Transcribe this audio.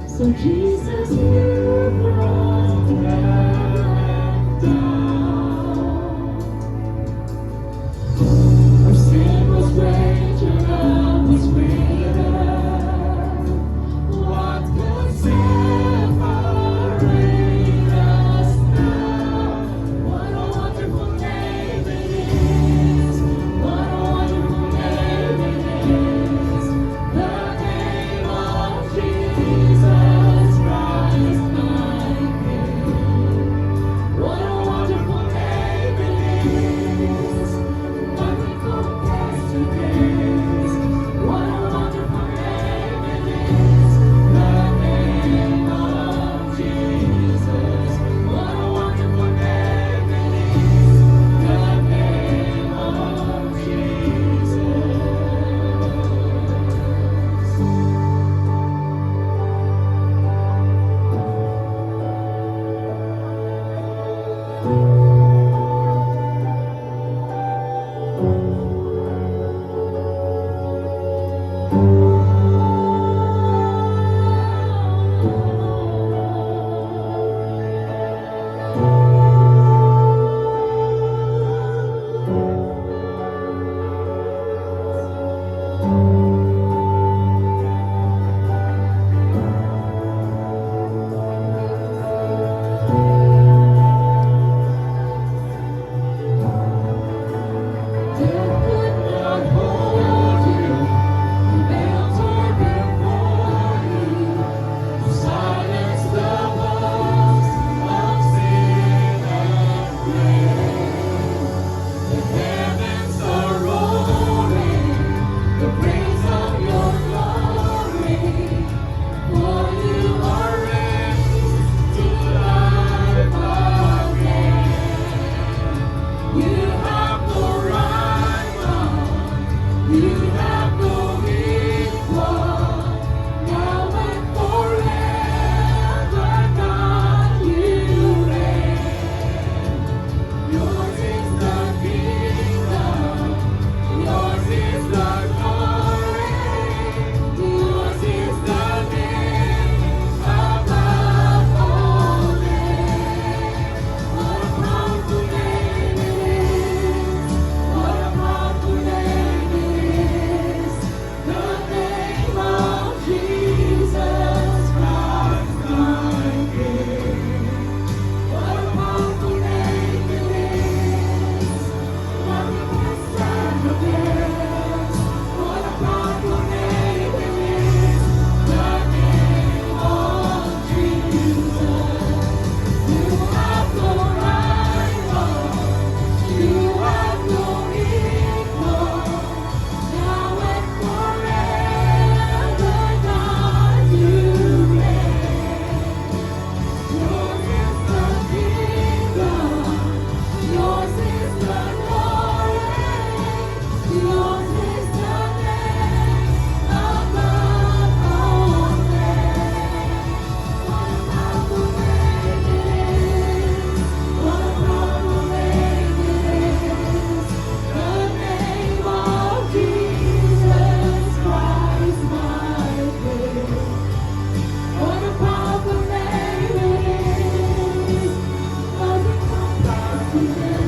So Jesus, you brought death down. Our sin was great, your love was greater. What could separate us now? What a wonderful name it is. What a wonderful name it is. The name of Jesus Christ, my King. What a wonderful name it is. Nothing compares to this. What a wonderful name it is. The name of Jesus. What a wonderful name it is. The name of Jesus. Death could not hold you. Veil tore before you. Silence the voice of sin and grave. The heavens are roaring the praise of your glory. For you are raised to life again. You have no rival. You have no equal. Now and forever, God, you reign. Yours is the kingdom. Yours is the glory. Yours is the name above all names. What a powerful name it is. What a powerful name it is. The name of Jesus Christ, my King. What a powerful name it is. Nothing can stand against. What a powerful name it is. The name of Jesus. You have no rival. You have no equal. Now and forever, God, you reign. Yours is the kingdom. Yours is the glory. Yours is the name above all names. What a powerful name it is. What a powerful name it is. The name of Jesus Christ, my King. What a powerful name it is. Nothing compares to this.